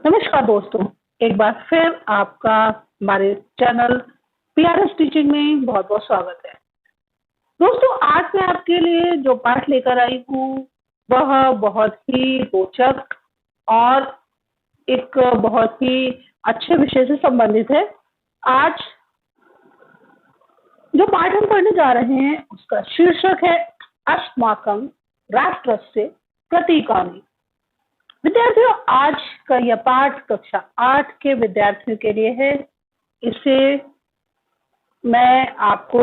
नमस्कार दोस्तों, एक बार फिर आपका हमारे चैनल पीआरएस टीचिंग में बहुत बहुत स्वागत है। दोस्तों, आज मैं आपके लिए जो पाठ लेकर आई हूँ वह बहुत ही रोचक और एक बहुत ही अच्छे विषय से संबंधित है। आज जो पाठ हम पढ़ने जा रहे हैं उसका शीर्षक है अस्माकं राष्ट्रस्य प्रतीकानि। विद्यार्थियों, आज का यह पाठ कक्षा 8 के विद्यार्थियों के लिए है। इसे मैं आपको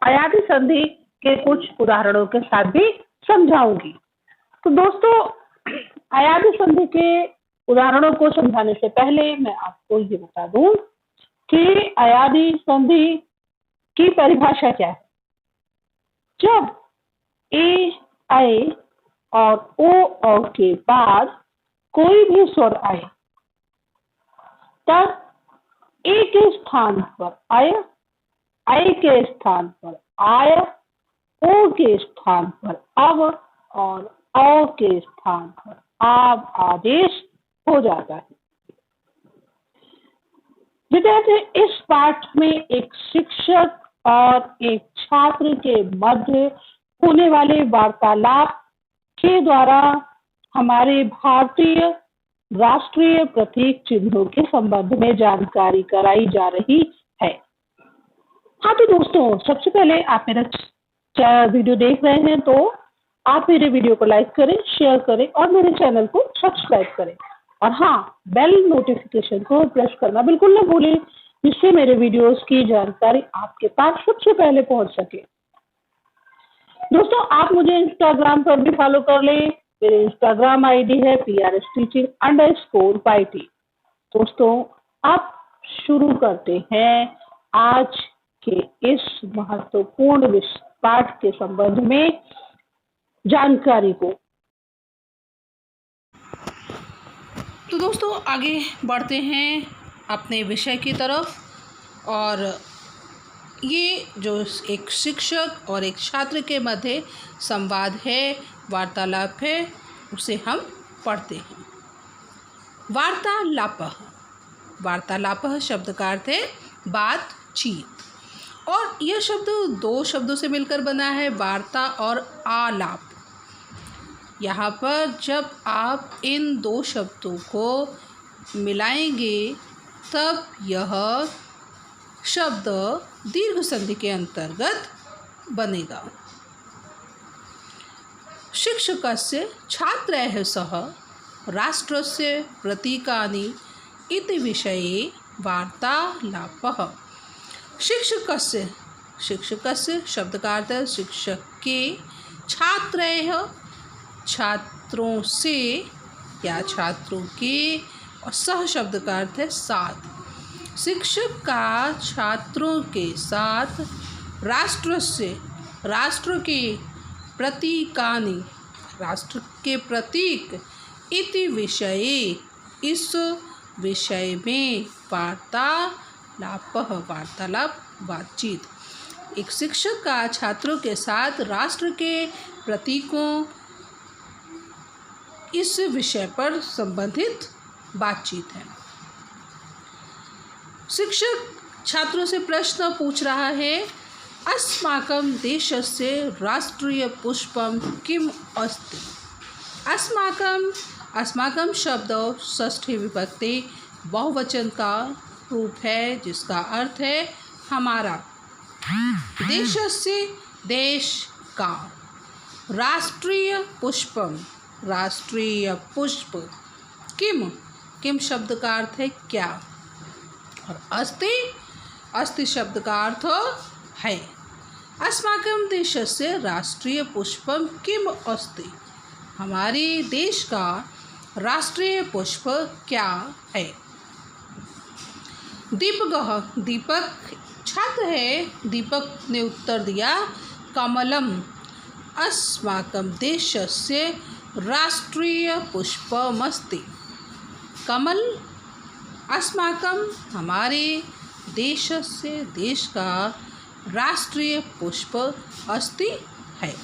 अयादी संधि के कुछ उदाहरणों के साथ भी समझाऊंगी। तो दोस्तों, अयादी संधि के उदाहरणों को समझाने से पहले मैं आपको ये बता दूं कि अयादी संधि की परिभाषा क्या है। जब ए, ऐ और ओ के बाद कोई भी स्वर आए तब ए के स्थान पर आय, ऐ के स्थान पर आय, ओ के स्थान पर अव और औ के स्थान पर आव आदेश हो जाता है। विद्यार्थी, इस पाठ में एक शिक्षक और एक छात्र के मध्य होने वाले वार्तालाप के द्वारा हमारे भारतीय राष्ट्रीय प्रतीक चिन्हों के संबंध में जानकारी कराई जा रही है। हाँ तो दोस्तों, सबसे पहले आप मेरा वीडियो देख रहे हैं तो आप मेरे वीडियो को लाइक करें, शेयर करें और मेरे चैनल को सब्सक्राइब करें। और हाँ, बेल नोटिफिकेशन को प्रेस करना बिल्कुल न भूलें, जिससे मेरे वीडियोस की जानकारी आपके पास सबसे पहले पहुंच सके। दोस्तों, आप मुझे इंस्टाग्राम पर भी फॉलो कर लें। मेरे इंस्टाग्राम आईडी है PRSteaching_YT। दोस्तों, अब शुरू करते हैं आज के इस महत्वपूर्ण पाठ के संबंध में जानकारी को। तो दोस्तों, आगे बढ़ते हैं अपने विषय की तरफ। और ये जो एक शिक्षक और एक छात्र के मध्य संवाद है, वार्तालाप है, उसे हम पढ़ते हैं। वार्तालापः। वार्तालापः शब्द का अर्थ है बातचीत। और यह शब्द दो शब्दों से मिलकर बना है, वार्ता और आलाप। यहाँ पर जब आप इन दो शब्दों को मिलाएंगे तब यह शब्द दीर्घ संधि के अंतर्गत बनेगा। शिक्षकस्य छात्रैः सह राष्ट्रस्य प्रतीकानि इति विषये वार्तालापः। शिक्षकस्य, शिक्षकस्य शब्द का अर्थ है शिक्षक के, छात्रैः छात्रों से या छात्रों के, और सह शब्द का अर्थ है साथ। शिक्षक का छात्रों के साथ राष्ट्र से, राष्ट्र के प्रतीकानि, राष्ट्र के प्रतीक, इति विषये, इस विषय में, वार्तालापः वार्तालाप बातचीत। एक शिक्षक का छात्रों के साथ राष्ट्र के प्रतीकों, इस विषय पर संबंधित बातचीत है। शिक्षक छात्रों से प्रश्न पूछ रहा है, अस्माकं देशस्य राष्ट्रीय पुष्पं किम अस्ति। अस्माकं, अस्माकं शब्द षष्ठी विभक्ति बहुवचन का रूप है, जिसका अर्थ है हमारा। देशस्य देश का, राष्ट्रीय पुष्पम राष्ट्रीय पुष्प, किम, किम शब्द का अर्थ है क्या, और अस्ति, अस्ति शब्द का अर्थ है। अस्माकं देशस्य राष्ट्रीय पुष्पम किम अस्ति, हमारे देश का राष्ट्रीय पुष्प क्या है। दीपकः, दीपक छात्र है, दीपक ने उत्तर दिया, कमलम अस्माकं देशस्य राष्ट्रीय पुष्पमस्ति। कमल अस्माकं हमारे देशस्य देश का राष्ट्रीय पुष्प अस्ति है।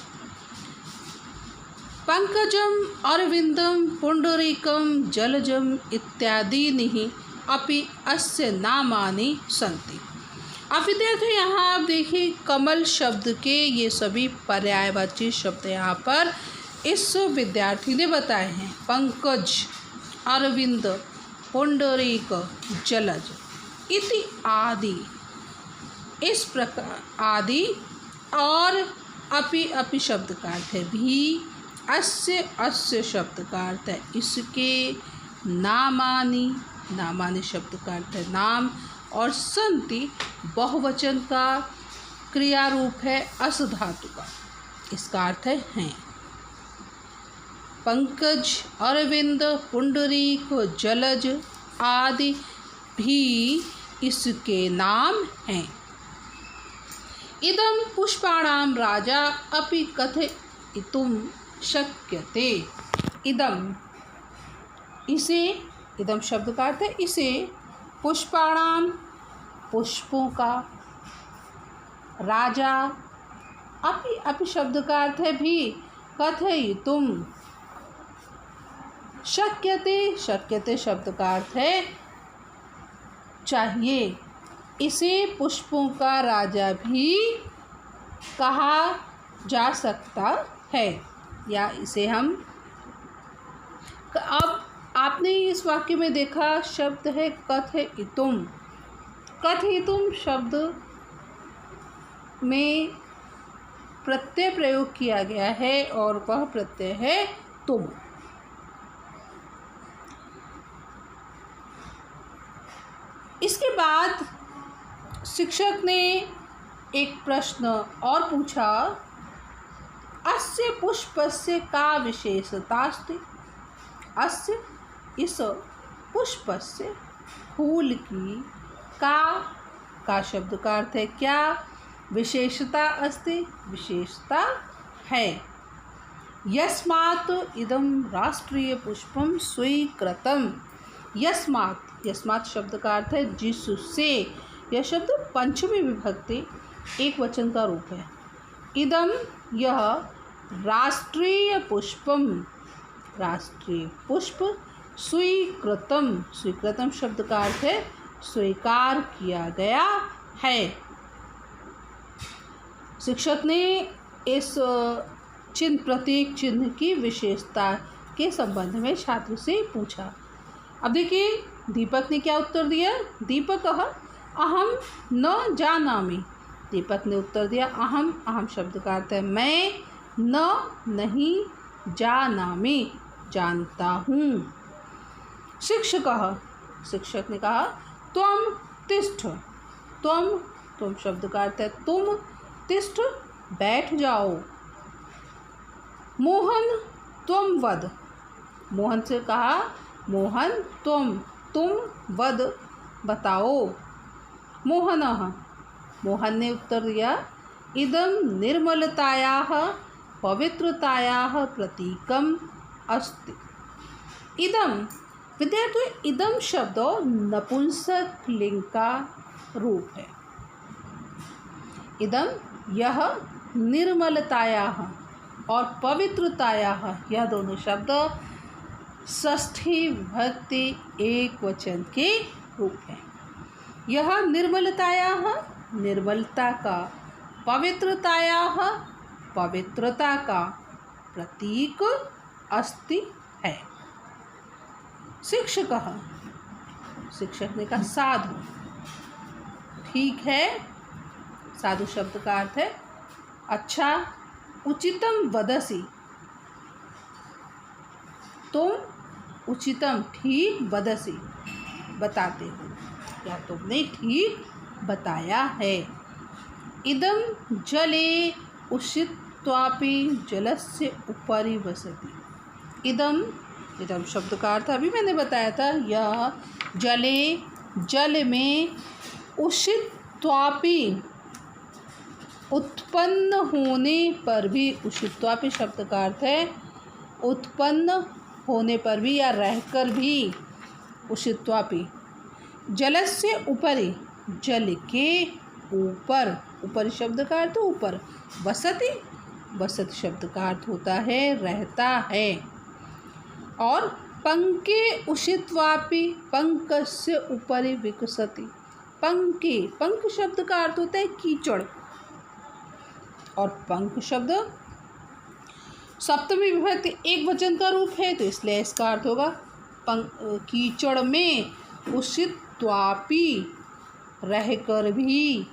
पंकजम अरविंदम पुंडरीकम जलजम इत्यादीनि अपि अस्य नामानि सन्ति। अब विद्यार्थी यहाँ आप देखिए कमल शब्द के ये सभी पर्यायवाची शब्द यहाँ पर इस विद्यार्थी ने बताए हैं। पंकज, अरविंद, पुंडरीक, जलज इति आदि, इस प्रकार आदि और अपि शब्द का अर्थ है भी, अस्य शब्द का अर्थ है इसके, नामानि शब्द का अर्थ है नाम, और संति बहुवचन का क्रिया रूप है अस धातु का, इसका अर्थ है हैं। पंकज, अरविंद, पुंडरीक, जलज आदि भी इसके नाम हैं। इदं पुष्पाणां राजा अपि कथयितुं शक्यते। इदं, इसे, इदं शब्द का अर्थ है इसे, पुष्पाणां पुष्पों का, राजा, अपि शब्द का अर्थ है भी, कथयितुं, शक्यते शब्द का अर्थ है चाहिए, इसे पुष्पों का राजा भी कहा जा सकता है, या इसे हम, अब आपने इस वाक्य में देखा शब्द है कथयितुम। कथयितुम शब्द में प्रत्यय प्रयोग किया गया है और वह प्रत्यय है तुम। इसके बाद शिक्षक ने एक प्रश्न और पूछा, अस्य पुष्पस्य का विशेषतास्ति। अस्य, इस पुष्पस्य, फूल की, का शब्द का अर्थ है क्या, विशेषता अस्ति, विशेषता है। यस्मात् इदं राष्ट्रीय पुष्पम स्वीकृतम। यस्मात् शब्द का अर्थ है जिससे, यह शब्द पंचमी विभक्ति एक वचन का रूप है। इदम, यह, राष्ट्रीय पुष्पम, राष्ट्रीय पुष्प, स्वीकृतम शब्द का अर्थ है स्वीकार किया गया है। शिक्षक ने इस चिन्ह, प्रतीक चिन्ह की विशेषता के संबंध में छात्र से पूछा। अब देखिए दीपक ने क्या उत्तर दिया। दीपक अहम न जानामि। दीपक ने उत्तर दिया अहम शब्द का अर्थ है मैं, न नहीं, जानामि जानता हूँ। शिक्षक ने कहा त्वम तिष्ठ। तुम शब्द का अर्थ है तुम, तिष्ठ बैठ जाओ। मोहन त्वम वद। मोहन से कहा मोहन तुम वद बताओ। मोहन ने उत्तर दिया इदं निर्मलतायाः पवित्रतायाः प्रतीकम अस्ति। इदं, विद्यार्थी इदं शब्द नपुंसक लिंग का रूप है। इदं, यह, निर्मलतायाः और पवित्रतायाः, यह दोनों शब्द षष्ठी विभक्ति एक वचन के रूप है। यह निर्मलतायाः, निर्मलता का, पवित्रतायाः, पवित्रता का प्रतीक अस्ति है। शिक्षक ने कहा साधु। ठीक है, साधु शब्द का अर्थ है अच्छा। उचितम वदसि। तुम उचितम, ठीक, वदसि बताते हो, या तुमने ठीक बताया है। इदं जले उषित्वापि जलस्य उपरि वसति। इदं शब्द का अर्थ अभी मैंने बताया था, यह जले, जल में, उषित्वापि उत्पन्न होने पर भी, उषित्वापि शब्द का अर्थ है उत्पन्न होने पर भी या रहकर भी, उषित्वापि। जलस्य उपरि, जल के ऊपर, ऊपर शब्द का अर्थ ऊपर, वसति वसति शब्द का अर्थ होता है रहता है। और पंके उषित्वापि पंकस्य उपरि विकसति। पंके, पंक शब्द का अर्थ होता है कीचड़, और पंक शब्द सप्तमी विभक्ति एक वचन का रूप है, तो इसलिए इसका अर्थ होगा कीचड़ में उषित्वापि रहकर भी,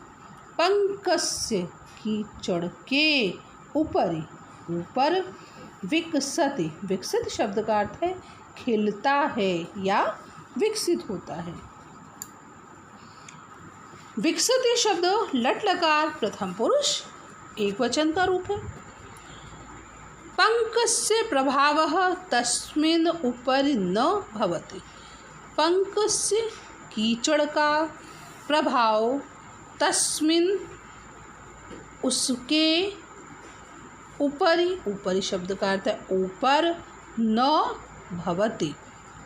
पंकस्य कीचड़ के ऊपरी ऊपर, विकसति, विकसित शब्द का अर्थ है खिलता है या विकसित होता है। विकसति शब्द लट लकार प्रथम पुरुष एक वचन का रूप है। पंकस्य प्रभावः तस्मिन् उपरि न भवति। पंकस्य कीचड़ का प्रभाव तस्मिन् उसके ऊपरी, ऊपरी शब्द का अर्थ है ऊपर, न भवति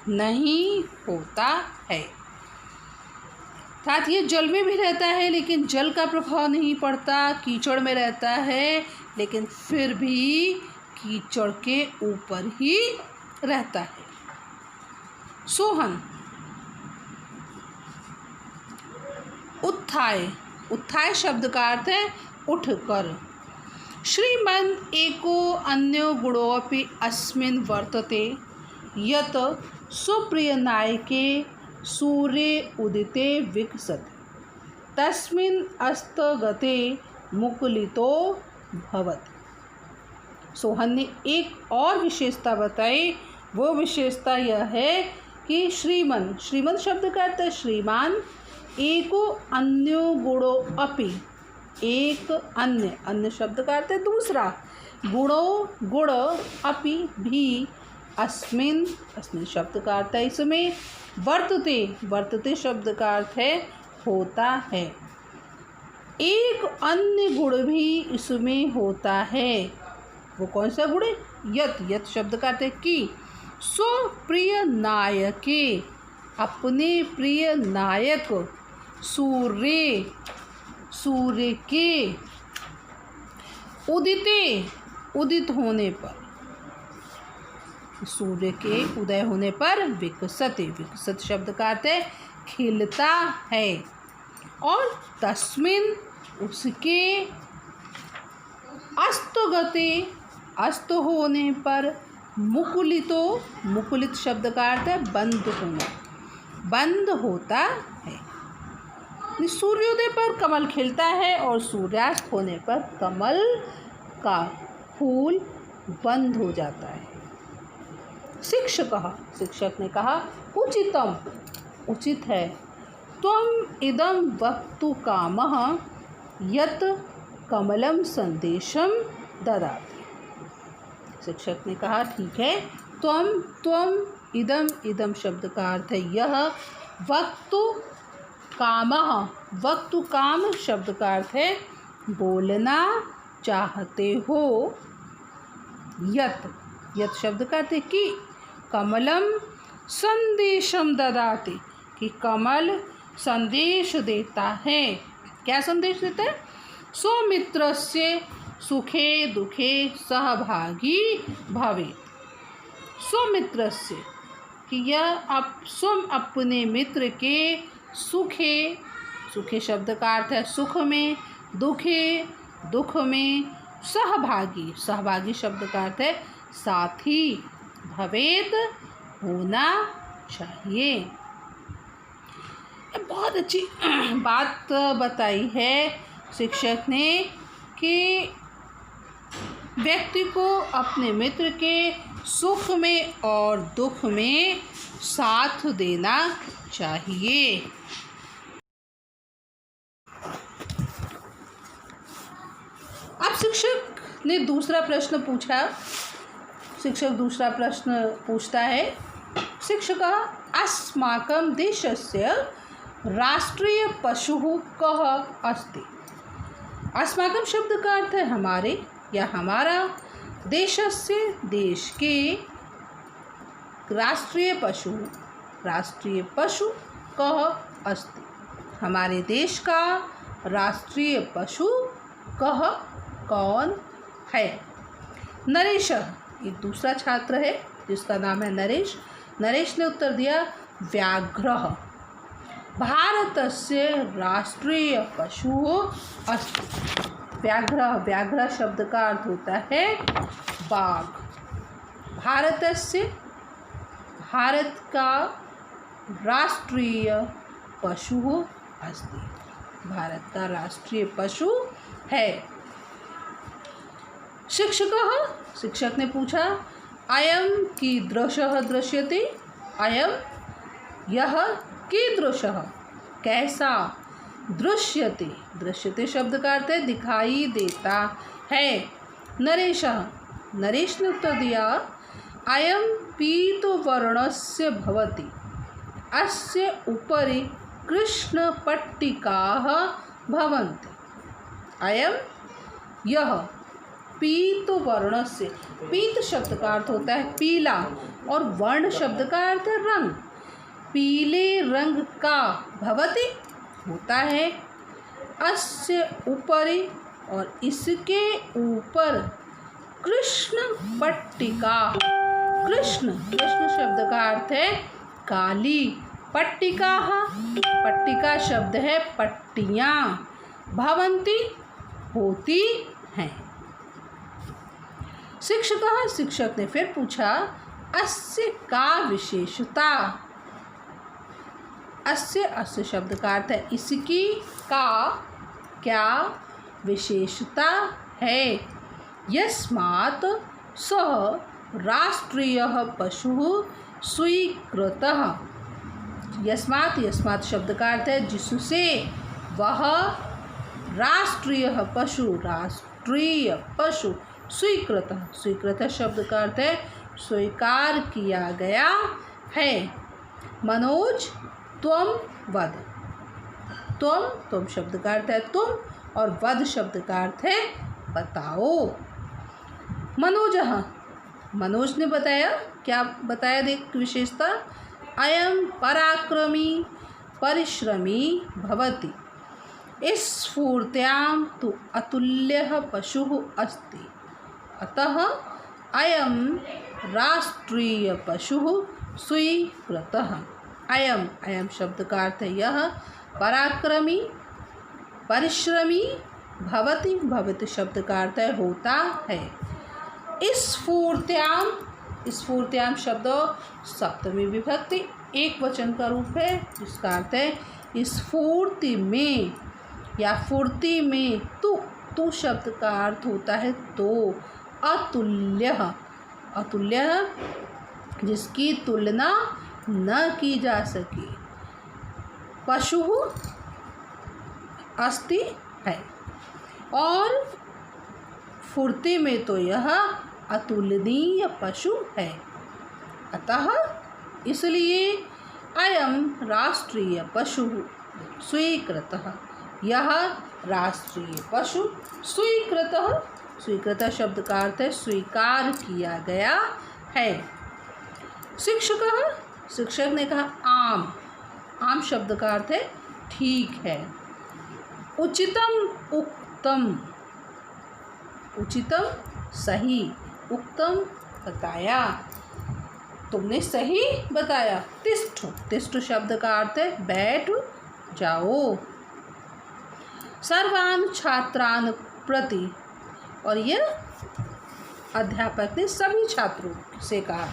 नहीं होता है। अर्थात ये जल में भी रहता है लेकिन जल का प्रभाव नहीं पड़ता, कीचड़ में रहता है लेकिन फिर भी कीचड़ के ऊपर ही रहता है। सोहन, उत्थाय, उत्थाय शब्द का अर्थ है उठकर। श्रीमन् एको अन्यो गुणोऽपि अस्मिन् वर्तते यत् सुप्रियनायके सूर्ये उदिते विकसति तस्मिन् अस्तगते मुकुलितो भवति। सोहन ने एक और विशेषता बताई, वो विशेषता यह है कि श्रीमन, श्रीमन शब्द का अर्थ है श्रीमान, एको अन्यो गुणो अपि, एक अन्य, अन्य शब्द का अर्थ है दूसरा, गुणो गुण, अपि भी, अस्मिन, अस्मिन शब्द का अर्थ है इसमें, वर्तते, वर्तते शब्द का अर्थ है होता है, एक अन्य गुण भी इसमें होता है। वो कौन सा गुण है? यत, यत शब्द का अर्थ है कि, सो प्रिय नायके, अपने प्रिय नायक, सूर्य, सूर्य के, उदिते, उदित होने पर, सूर्य के उदय होने पर, विकसति, विकसित शब्द का अर्थ है खिलता है, और तस्मिन उसके, अस्तगते, अस्त होने पर, मुकुलितो, मुकुलित शब्द का अर्थ है बंद होना, बंद होता है। सूर्योदय पर कमल खिलता है और सूर्यास्त होने पर कमल का फूल बंद हो जाता है। शिक्षकः, शिक्षक ने कहा उचितम, उचित है, त्वम इदं वक्तुं कामः यत् कमलम संदेशम ददाति। शिक्षक ने कहा ठीक है, त्वम, त्वम, इदम, इदम शब्द का अर्थ है यह, वक्तु कामः, वक्तु काम शब्द का अर्थ है बोलना चाहते हो, यत, यत शब्द का अर्थ है कि, कमलम संदेशम ददाति, कि कमल संदेश देता है। क्या संदेश देता है? सौमित्रस्य सुखे दुखे सहभागी भवेत्। सौमित्रस्य, कि यह स्वयं अपने मित्र के, सुखे, सुखे शब्द का अर्थ है सुख में, दुखे, दुख में, सहभागी, सहभागी शब्द का अर्थ है साथी, भवेत होना चाहिए। बहुत अच्छी बात बताई है शिक्षक ने कि व्यक्ति को अपने मित्र के सुख में और दुख में साथ देना चाहिए। अब शिक्षक ने दूसरा प्रश्न पूछा, शिक्षक दूसरा प्रश्न पूछता है, शिक्षकः अस्माकं देशस्य राष्ट्रीय पशुः कः अस्ति। अस्माकं शब्द का अर्थ है हमारे या हमारा, देशस्य देश के, राष्ट्रीय पशु, राष्ट्रीय पशु कः अस्ति, हमारे देश का राष्ट्रीय पशु कः कौन है। नरेश, एक दूसरा छात्र है जिसका नाम है नरेश। नरेश ने उत्तर दिया व्याघ्रः भारतस्य राष्ट्रीय पशुः अस्ति। व्याघ्र शब्द का अर्थ होता है बाघ। भारतस्य, भारत का राष्ट्रीय पशुः अस्ति, भारत का राष्ट्रीय पशु है। शिक्षकः, शिक्षक ने पूछा अयं कीदृशः दृश्यते, अयं यह कीदृशः कैसा, दृश्यते, दृश्यते शब्द का अर्थ है दिखाई देता है। नरेशः, नरेश ने उत्तर दिया अयं पीतवर्णस्य भवति, अस्य उपरि कृष्णपट्टिकाः भवन्ति। अयं यह पीतवर्णस्य, पीत शब्द का अर्थ होता है पीला और वर्ण शब्द का अर्थ है रंग। पीले रंग का भवति होता है, अस्य ऊपरी और इसके ऊपर कृष्ण पट्टिका, कृष्ण, कृष्ण शब्द का अर्थ है काली, पट्टिका, पट्टिका शब्द है पट्टियाँ, भवन्ति होती हैं। शिक्षकः, शिक्षक ने फिर पूछा अस्य का विशेषता, अस्य, अस्य शब्द का अर्थ है इसकी, का क्या विशेषता है। यस्मात् सः राष्ट्रीयः पशुः स्वीकृतः, यस्मात्, यस्मात् शब्द का अर्थ है जिससे वह राष्ट्रीय पशु, राष्ट्रीय पशु स्वीकृतः, स्वीकृतः शब्द का अर्थ है स्वीकार किया गया है। मनोज त्वम वद, त्वम, तुम शब्द का अर्थ है तुम और वद शब्द का अर्थ है बताओ। मनोजः, मनोज ने बताया, क्या बताया देख विशेषता, अयं पराक्रमी परिश्रमी भवति, स्फूर्त्यां तु अतुल्यः पशुः अस्ति, अतः अयं राष्ट्रीय पशुः स्वीकृतः। अयम, अयम शब्द का अर्थ है यह, पराक्रमी, परिश्रमी, भवति, भवति शब्द का अर्थ है होता है। स्फूर्त्याम, स्फूर्त्याम शब्द सप्तमी विभक्ति एक वचन का रूप है जिसका अर्थ है स्फूर्ति में या फूर्ति में। तु शब्द का अर्थ होता है तो। अतुल्य, अतुल्य जिसकी तुलना न की जा सके। पशु अस्ति है और फुर्ती में तो यह अतुलनीय पशु है। अतः इसलिए अयम राष्ट्रीय पशु स्वीकृतः, यह राष्ट्रीय पशु स्वीकृतः, स्वीकृतः शब्द का अर्थ है स्वीकार किया गया है। शिक्षकः, शिक्षक ने कहा आम, आम शब्द का अर्थ है ठीक है। उचितम उक्तम, उचितम सही, उक्तम बताया, तुमने सही बताया। तिष्ठ, तिष्ठ शब्द का अर्थ है बैठ जाओ। सर्वान् छात्रान् प्रति, और यह अध्यापक ने सभी छात्रों से कहा,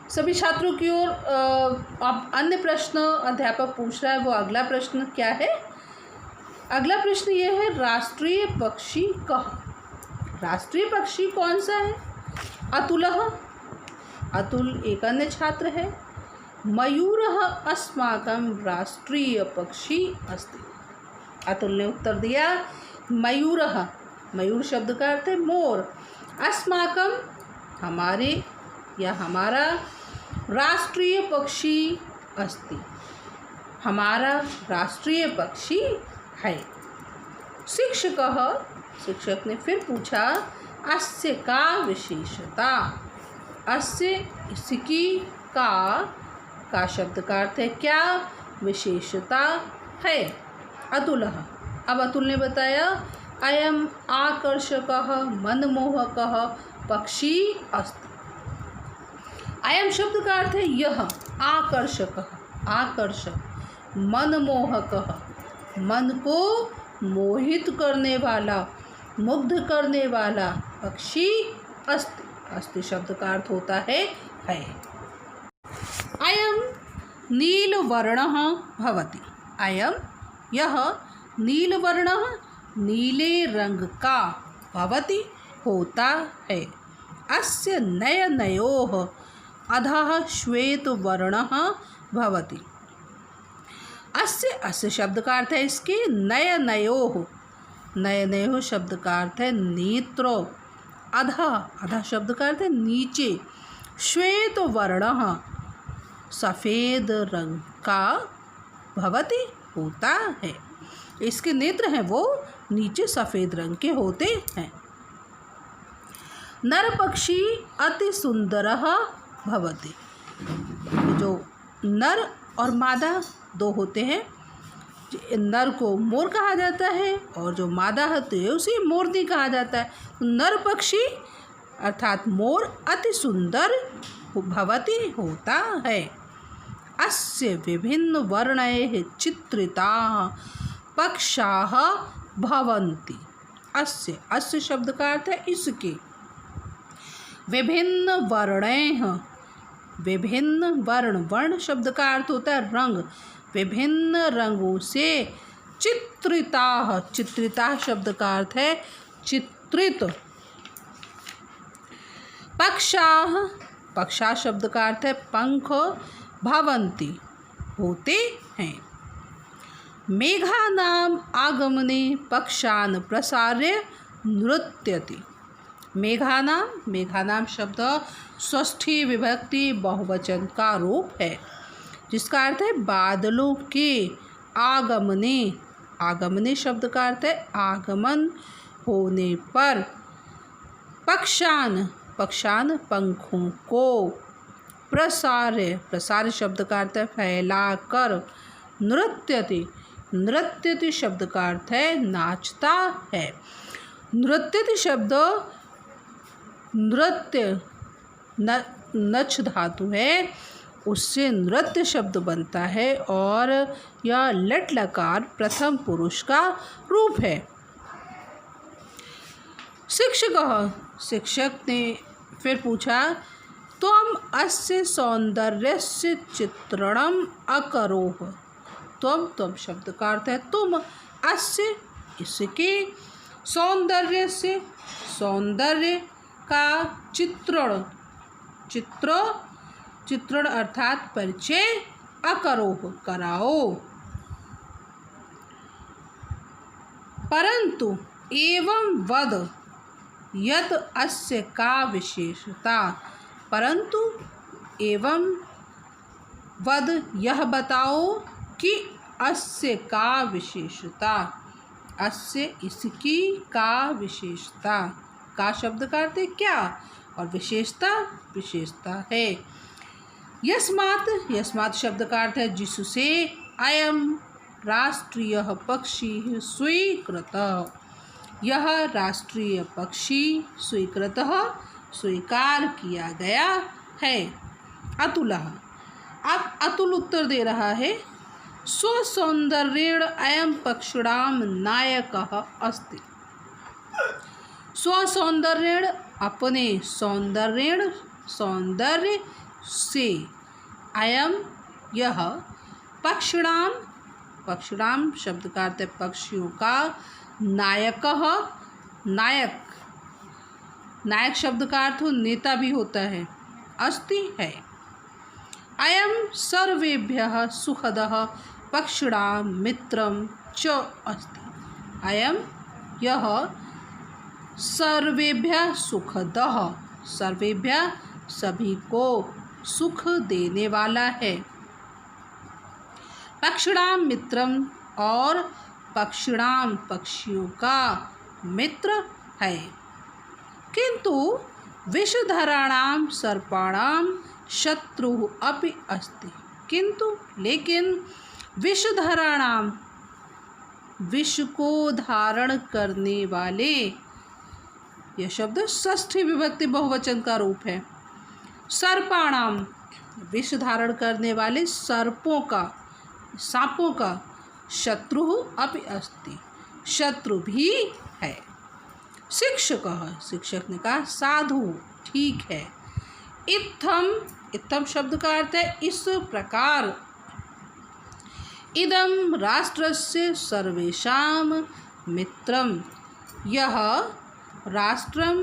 सभी छात्रों की ओर। अब अन्य प्रश्न अध्यापक पूछ रहा है, वो अगला प्रश्न क्या है? अगला प्रश्न ये है राष्ट्रीय पक्षी कः, राष्ट्रीय पक्षी कौन सा है? अतुलः, अतुल एक अन्य छात्र है। मयूरः अस्माकं राष्ट्रीय पक्षी अस्ति, अतुल ने उत्तर दिया मयूरः, मयूर शब्द का अर्थ है मोर। अस्माकं हमारे या हमारा, राष्ट्रीय पक्षी अस्ति हमारा राष्ट्रीय पक्षी है। शिक्षकः, शिक्षक ने फिर पूछा अस्य का विशेषता, अस्य इसकी, का शब्द का अर्थ है क्या विशेषता है। अतुलः, अब अतुल ने बताया अयम आकर्षकः मनमोहकः पक्षी अस्ति। अयम शब्द का अर्थ है यह, आकर्षकः आकर्षक, मनमोहकः मन को मोहित करने वाला, मुग्ध करने वाला पक्षी अस्ति। अस्ति शब्द का अर्थ होता है। अयम नीलवर्णः भवति। अयम यह नीलवर्णः नीले रंग का भवति होता है। अस्य नयनयोः अधः श्वेतवर्णः भवति। अस्य शब्द का अर्थ है इसके नयनयोः। नयनयोः शब्द का अर्थ है नेत्रों। अधः शब्द का अर्थ है नीचे। श्वेतवर्णः सफ़ेद रंग का भवति होता है। इसके नेत्र हैं वो नीचे सफ़ेद रंग के होते हैं। नर पक्षी अति सुंदरः भवति। जो नर और मादा दो होते हैं, नर को मोर कहा जाता है और जो मादा होती है उसे मोरनी कहा जाता है। नर पक्षी अर्थात मोर अति सुंदर भवति होता है। अस्य विभिन्न वर्णैः चित्रिताः पक्षाः भवन्ति। अस्य शब्द का अर्थ है इसके। विभिन्न वर्णैः, विभिन्न वर्ण शब्द का अर्थ होता है रंग। विभिन्न रंगों से चित्रिताः, चित्रिता शब्द का अर्थ है चित्रित। पक्षा शब्द का अर्थ है पंख। भवन्ति होते हैं। मेघानाम आगमने पक्षान् प्रसार्य नृत्यति। मेघानाम शब्द षष्ठी विभक्ति बहुवचन का रूप है, जिसका अर्थ है बादलों के आगमने। आगमने शब्द का अर्थ है आगमन होने पर। पक्षान पंखों को। प्रसार्य शब्द का अर्थ है फैलाकर। नृत्यति शब्द का अर्थ है नाचता है। नृत्यति शब्द नृत्य नच धातु है, उससे नृत्य शब्द बनता है और यह लट लकार प्रथम पुरुष का रूप है। शिक्षक ने फिर पूछा त्वम् अस्य सौंदर्यस्य चित्रणम् अकरोः। त्वम् शब्द का अर्थ है तुम। अस्य इसके, सौंदर्य का चित्रण अर्थात परिचय अकरोः कराओ। परंतु एवं वद यत् अस्य का विशेषता। परंतु एवं वद यह बताओ कि अस्य का विशेषता। अस्य इसकी का विशेषता। का शब्द का अर्थ है क्या और विशेषता है। यस्मात् शब्द का अर्थ है जिससे। अयम राष्ट्रीय पक्षी स्वीकृतः। यह राष्ट्रीय पक्षी स्वीकृतः स्वीकार किया गया है। अतुलः, अब अतुल उत्तर दे रहा है स्वसौंदर्येण अयं पक्षिणां नायकः अस्ति। स्वसौंदर्येण अपने सौंदर्य से। अयम यह पक्षिणां शब्द का अर्थ है पक्षियों का। नायक शब्द का अर्थ नेता भी होता है। अस्ति है। अयम सर्वेभ्यः सुखदः पक्षिणां मित्रं च अस्ति। अयम यह सर्वेभ्यः सुखदः, सर्वेभ्यः सभी को सुख देने वाला है। पक्षिणां मित्रम और पक्षिणां पक्षियों का मित्र है। किंतु विषधराणां सर्पाणां शत्रुः अपि अस्ति। किंतु लेकिन विषधराणां विष को धारण करने वाले, यह शब्द षष्ठी विभक्ति बहुवचन का रूप है। सर्पाणाम, विष धारण करने वाले सर्पों का, सांपों का, शत्रु अपि अस्ति, शत्रु भी है। शिक्षकः, शिक्षक ने कहा साधु, ठीक है। इत्थम, इत्थम शब्द का अर्थ है इस प्रकार। इदं राष्ट्रस्य सर्वेषां मित्रम, यह राष्ट्रम,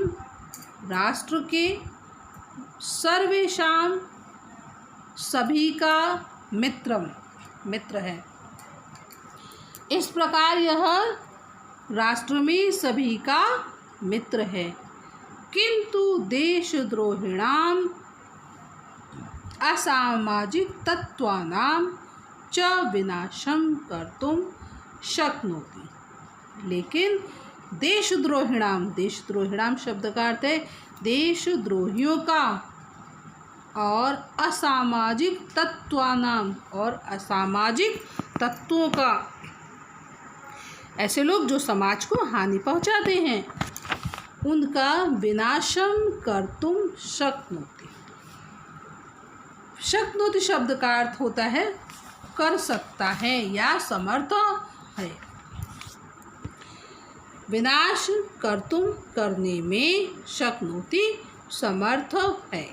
राष्ट्र के, सर्वेषां, सभी का, मित्रम, मित्र है। इस प्रकार यह राष्ट्र में सभी का मित्र है। किंतु देशद्रोहिणाम असामाजिक तत्वानां च विनाशं कर्तुम शक्नोति। लेकिन देशद्रोहिणाम, देशद्रोहिणाम शब्द का अर्थ है देशद्रोहियों का, और असामाजिक तत्वानाम, और असामाजिक तत्वों का, ऐसे लोग जो समाज को हानि पहुंचाते हैं, उनका विनाशम कर्तुम शक्नोति। शक्नोति शब्द का अर्थ होता है कर सकता है या समर्थ है। विनाश कर्तुम, करने में, शक्नोति समर्थ है।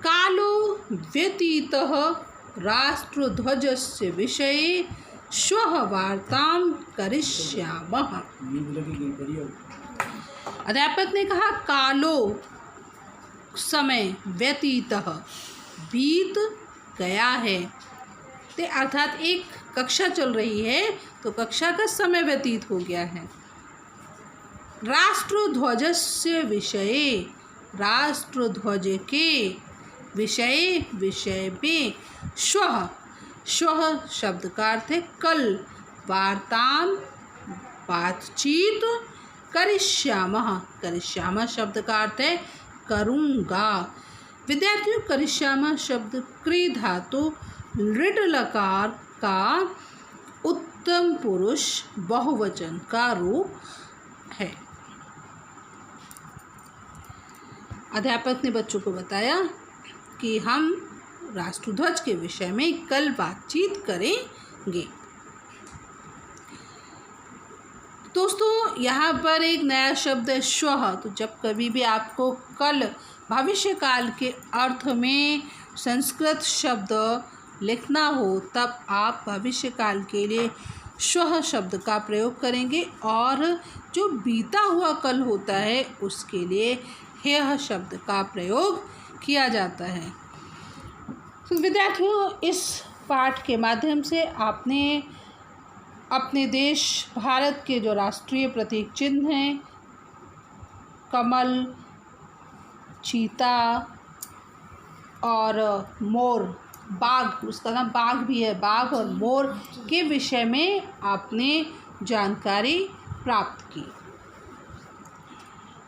कालो व्यतीतः राष्ट्रध्वजस्य विषये श्वः वार्तां करिष्यामः। अध्यापक ने कहा कालो, समय, व्यतीतः, बीत गया है, ते अर्थात एक कक्षा चल रही है तो कक्षा का समय व्यतीत हो गया है। राष्ट्रध्वजस्य विषये, राष्ट्रध्वज के विषय, विषय में, श्वः, श्वः शब्द का अर्थ है कल, वार्तां, बातचीत, करिष्यामः, करिष्यामः शब्द का अर्थ है करूँगा। विद्यार्थियों, करिष्यामः शब्द क्री धातु लृट लकार का उत्तम पुरुष बहुवचन का रूप है। अध्यापक ने बच्चों को बताया कि हम राष्ट्रध्वज के विषय में कल बातचीत करेंगे। दोस्तों, यहाँ पर एक नया शब्द है श्वः। तो जब कभी भी आपको कल, भविष्य काल के अर्थ में संस्कृत शब्द लिखना हो, तब आप भविष्य काल के लिए श्वः शब्द का प्रयोग करेंगे, और जो बीता हुआ कल होता है उसके लिए ह्यः शब्द का प्रयोग किया जाता है। तो विद्यार्थियों, इस पाठ के माध्यम से आपने अपने देश भारत के जो राष्ट्रीय प्रतीक चिन्ह हैं, कमल, चीता और मोर, बाघ, उसका नाम बाघ भी है, बाघ और मोर के विषय में आपने जानकारी प्राप्त की।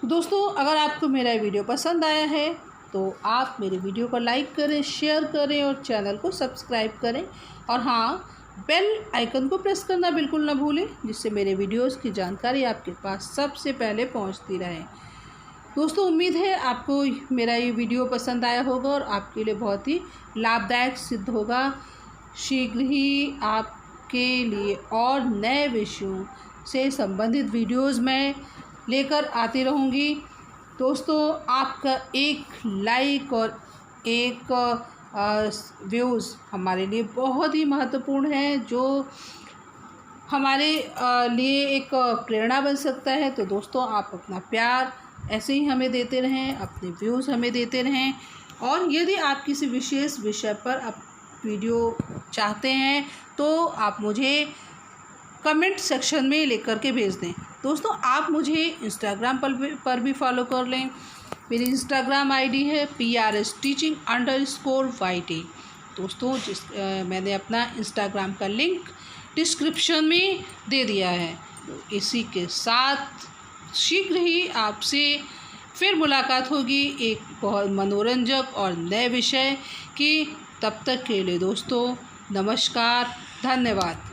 तो दोस्तों, अगर आपको मेरा वीडियो पसंद आया है तो आप मेरे वीडियो को लाइक करें, शेयर करें और चैनल को सब्सक्राइब करें, और हाँ, बेल आइकन को प्रेस करना बिल्कुल ना भूलें, जिससे मेरे वीडियोस की जानकारी आपके पास सबसे पहले पहुंचती रहे। दोस्तों, उम्मीद है आपको मेरा ये वीडियो पसंद आया होगा और आपके लिए बहुत ही लाभदायक सिद्ध होगा। शीघ्र ही आपके लिए और नए विषयों से संबंधित वीडियोस मैं लेकर आती रहूँगी। दोस्तों, आपका एक लाइक और एक व्यूज़ हमारे लिए बहुत ही महत्वपूर्ण है, जो हमारे लिए एक प्रेरणा बन सकता है। तो दोस्तों, आप अपना प्यार ऐसे ही हमें देते रहें, अपने व्यूज़ हमें देते रहें, और यदि आप किसी विशेष विषय पर आप वीडियो चाहते हैं तो आप मुझे कमेंट सेक्शन में लिख कर के भेज दें। दोस्तों, आप मुझे इंस्टाग्राम पर भी फॉलो कर लें। मेरी इंस्टाग्राम आईडी है PRSteaching_YT। दोस्तों, मैंने अपना इंस्टाग्राम का लिंक डिस्क्रिप्शन में दे दिया है। तो इसी के साथ शीघ्र ही आपसे फिर मुलाकात होगी एक बहुत मनोरंजक और नए विषय की। तब तक के लिए दोस्तों, नमस्कार, धन्यवाद।